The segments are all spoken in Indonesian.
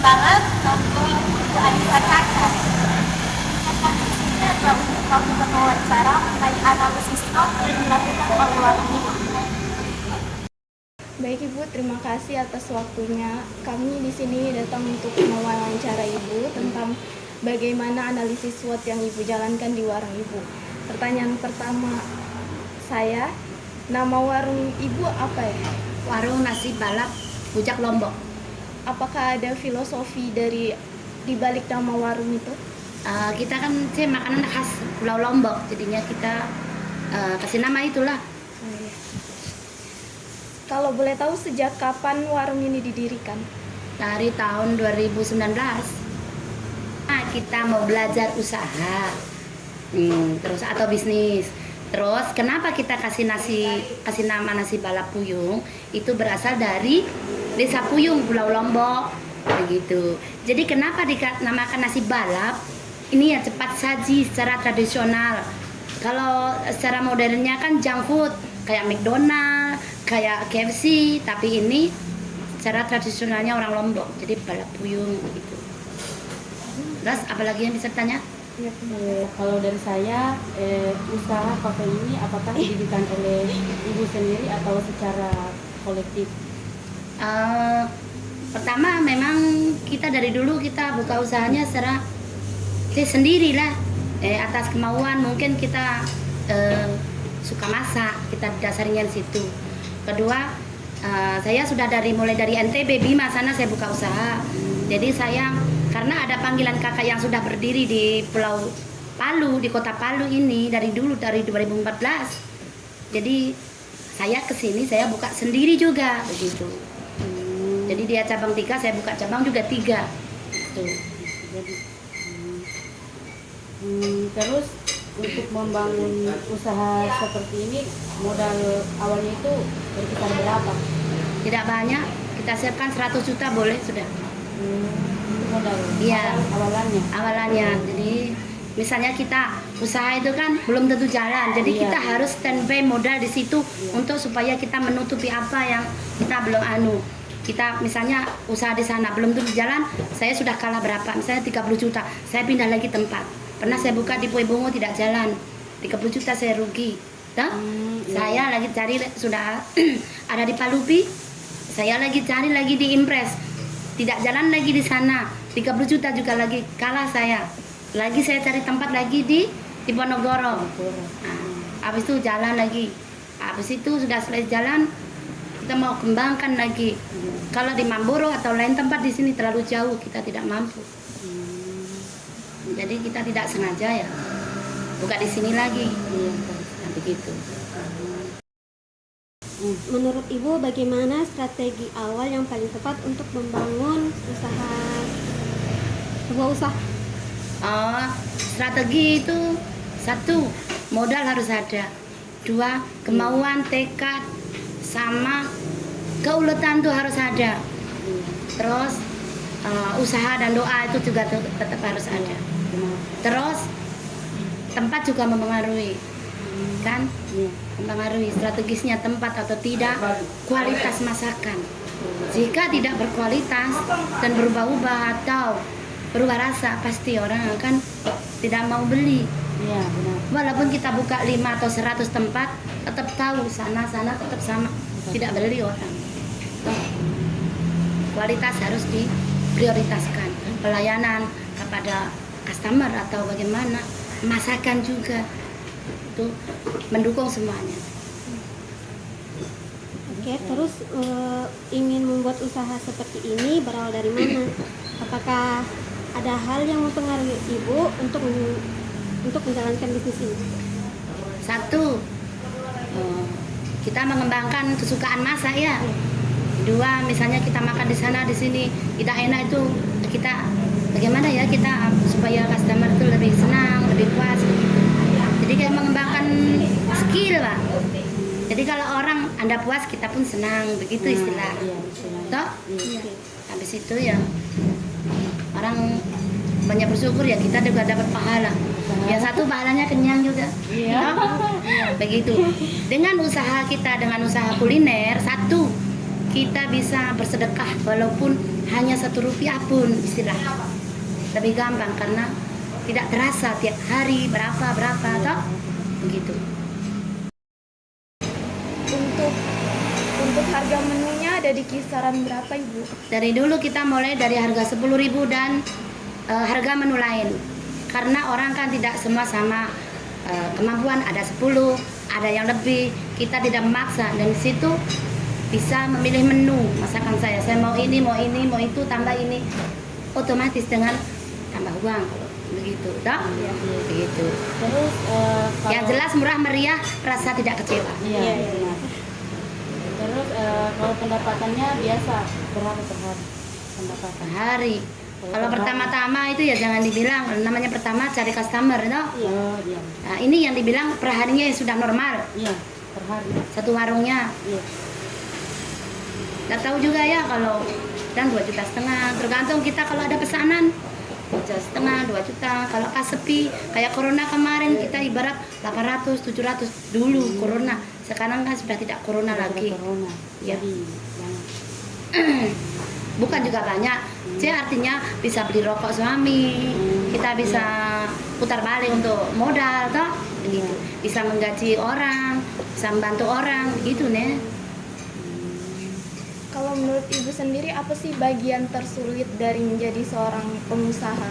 banget untuk keadilan kakak. Ini adalah untuk waktu wawancara mengenai analisis SWOT yang dilakukan oleh warung ibu. Baik Ibu, terima kasih atas waktunya. Kami di sini datang untuk mewawancara Ibu tentang bagaimana analisis SWOT yang Ibu jalankan di warung Ibu. Pertanyaan pertama saya, nama warung Ibu apa ya? Warung nasi balap Bujak Lombok. Apakah ada filosofi dari di balik nama warung itu? Kita kan makanan khas Pulau Lombok, jadinya kita kasih nama itulah. Oh, iya. Kalau boleh tahu sejak kapan warung ini didirikan? Dari tahun 2019. Nah, kita mau belajar usaha, terus atau bisnis. Terus kenapa kita kasih nama nasi balap Puyung? Itu berasal dari Desa Puyung, Pulau Lombok, begitu. Jadi kenapa dinamakan nasi balap? Ini ya cepat saji secara tradisional. Kalau secara modernnya kan junk food, kayak McDonald, kayak KFC, tapi ini secara tradisionalnya orang Lombok, jadi balap Puyung gitu. Terus apalagi yang bisa tanya? Kalau dari saya, usaha kafe ini apakah didirikan oleh ibu sendiri atau secara kolektif? Pertama memang kita dari dulu kita buka usahanya secara sendirilah, atas kemauan. Mungkin kita suka masak, kita dasarnya di situ. Kedua, saya sudah mulai dari NTB Bima sana saya buka usaha. Jadi saya karena ada panggilan kakak yang sudah berdiri di Pulau Palu, di kota Palu ini dari dulu, dari 2014. Jadi saya kesini saya buka sendiri juga begitu. Jadi dia cabang 3, saya buka cabang juga 3. Tuh. Jadi, terus untuk membangun usaha seperti ini modal awalnya itu berkisar berapa? Tidak banyak, kita siapkan 100 juta boleh sudah. Itu modal Iya. awalannya. Awalannya. Jadi misalnya kita usaha itu kan belum tentu jalan. Jadi Iya. kita harus standby modal di situ untuk supaya kita menutupi apa yang kita belum Kita misalnya usaha di sana belum tentu jalan, saya sudah kalah berapa? Misalnya 30 juta. Saya pindah lagi tempat. Pernah saya buka di Puai Bungo tidak jalan. 30 juta saya rugi. Tuh? Iya. Saya lagi cari sudah ada di Palupi. Saya lagi cari lagi di Impres. Tidak jalan lagi di sana. 30 juta juga lagi kalah saya. Lagi saya cari tempat lagi di Ponorogo. Habis itu jalan lagi. Habis itu sudah selesai jalan, kita mau kembangkan lagi. Kalau di Mamboro atau lain tempat di sini terlalu jauh, kita tidak mampu. Jadi kita tidak sengaja ya buka di sini lagi. Nah, begitu. Menurut Ibu, bagaimana strategi awal yang paling tepat untuk membangun sebuah usaha? Strategi itu 1, modal harus ada. 2, kemauan, tekad, sama keuletan tuh harus ada. Terus usaha dan doa itu juga tetap harus ada. Terus tempat juga mempengaruhi, kan? Mempengaruhi strategisnya tempat atau tidak, kualitas masakan. Jika tidak berkualitas dan berubah-ubah atau berubah rasa, pasti orang akan tidak mau beli. Iya, benar. Walaupun kita buka 5 atau 100 tempat, tetap tahu sana-sana tetap sama, tidak beli orang. Kualitas harus diprioritaskan, pelayanan kepada customer atau bagaimana, masakan juga itu mendukung semuanya. Oke, terus ingin membuat usaha seperti ini berawal dari mana? Apakah ada hal yang mempengaruhi Ibu untuk menjalankan bisnis ini? 1, kita mengembangkan kesukaan masak ya. 2, misalnya kita makan di sana di sini tidak enak, itu kita bagaimana ya kita supaya customer itu lebih senang, lebih puas begitu. Jadi kayak mengembangkan skill Pak. Jadi kalau orang Anda puas, kita pun senang, begitu istilah. Toh? Habis itu ya orang banyak bersyukur ya, kita juga dapat pahala. Ya 1 pahalanya kenyang juga. Toh? Begitu. Dengan usaha kita, dengan usaha kuliner, 1 kita bisa bersedekah walaupun hanya 1 rupiah pun istilah lebih gampang karena tidak terasa tiap hari berapa toh begitu. Untuk harga menunya ada di kisaran berapa Ibu? Dari dulu kita mulai dari harga 10.000 dan harga menu lain karena orang kan tidak semua sama kemampuan, ada 10, ada yang lebih, kita tidak memaksa dan di situ bisa memilih menu masakan saya mau ini, mau itu, tambah ini, otomatis dengan tambah uang begitu, toh? Iya. Begitu. Terus kalau Yang jelas murah meriah, rasa tidak kecewa. iya, benar. Terus kalau pendapatannya biasa berapa per hari pendapatan? Per hari. Kalau pertama-tama itu ya jangan dibilang, namanya pertama cari customer, toh? Oh iya. Nah, ini yang dibilang per harinya yang sudah normal, Iya, per hari. satu warungnya. Iya. Nggak tahu juga ya kalau dan 2,5 juta, tergantung kita kalau ada pesanan 2,5 juta, 2 juta. Kalau pas sepi kayak corona kemarin kita ibarat 800, 700 dulu corona. Sekarang kan sudah tidak corona lagi. Corona. Ya. Jadi banyak. Bukan juga banyak. Jadi artinya bisa beli rokok suami, kita bisa putar balik untuk modal toh, begitu. Bisa menggaji orang, bisa membantu orang, begitu nih. Kalau menurut Ibu sendiri apa sih bagian tersulit dari menjadi seorang pengusaha?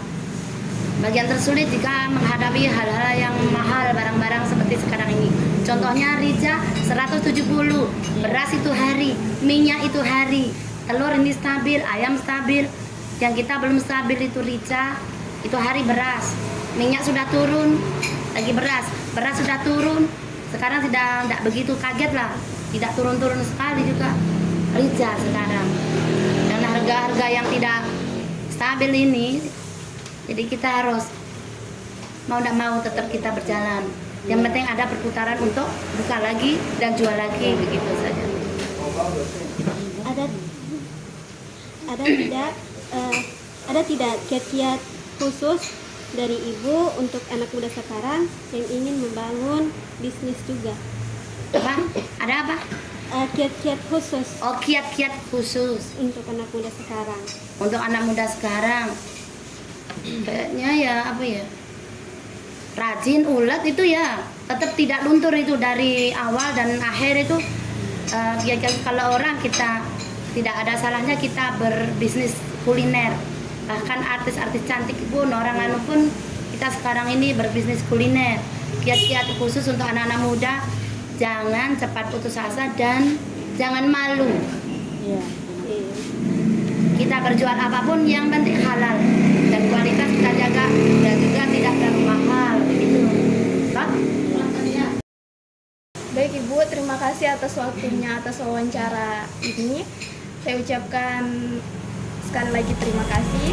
Bagian tersulit jika menghadapi hal-hal yang mahal, barang-barang seperti sekarang ini. Contohnya Rija 170, beras itu hari, minyak itu hari, telur ini stabil, ayam stabil. Yang kita belum stabil itu Rija, itu hari beras. Minyak sudah turun, lagi beras sudah turun. Sekarang tidak begitu kaget lah, tidak turun-turun sekali juga Rija sekarang. Dan harga-harga yang tidak stabil ini, jadi kita harus mau tidak mau tetap kita berjalan. Yang penting ada perputaran untuk buka lagi dan jual lagi, begitu saja. Ada tidak kiat-kiat khusus dari Ibu untuk anak muda sekarang yang ingin membangun bisnis juga? Apa? Ada apa? Kiat-kiat khusus Oh, kiat-kiat khusus untuk anak muda sekarang. untuk anak muda sekarang. Kayaknya ya apa ya? Rajin, ulet itu ya tetap tidak luntur itu dari awal dan akhir itu. Ya, kalau orang kita tidak ada salahnya kita berbisnis kuliner. Bahkan artis-artis cantik pun orang anu pun kita sekarang ini berbisnis kuliner. Kiat-kiat khusus untuk anak-anak muda, jangan cepat putus asa dan jangan malu. Iya. Kita berjual apapun yang penting halal dan kualitas kita jaga dan juga tidak terlalu mahal gitu. Toh? Baik Ibu, terima kasih atas waktunya, atas wawancara ini. Saya ucapkan sekali lagi terima kasih.